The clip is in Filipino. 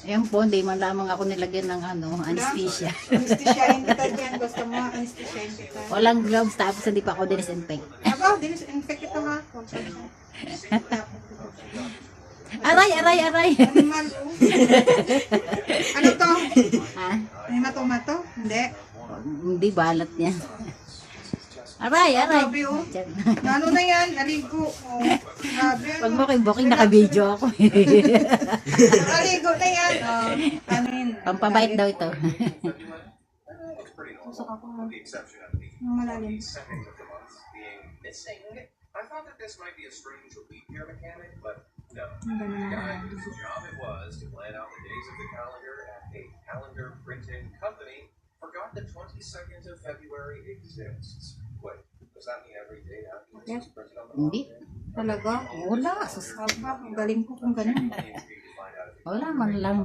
Ayan po, hindi man lamang ako nilagyan ng anesthesia. Anesthesiahin kita dyan. Gusto mo, anesthesiahin kita. Walang gloves, tapos hindi pa ako disinfect. Aba, dinis-infect kita nga. Aray, aray, aray! Animal, oh. Ano to? Ha? Tomato? Hindi. Hindi balat niya. Aray, aray! Grabe, oh. Diyan. Ano na yan? Naligo. Oh. Grabe, ano? Pag booking, naka-video ako. Naligo na yan. Oh. Amin. Pampabait daw ito. Susok ako. Ang malalim. I thought that this might be a strange leap year mechanic, but no. Ang ganda ng Guys, malalim. whose job it was to plan out the days of the calendar at a calendar printing company forgot that 22nd of February exists. Wait, does that mean every day after this Yes. is printed on the Hindi. calendar? Talaga? Wala. Aba, ang galing ko kung ganun. I'm intrigued to find out if you Wala man lang.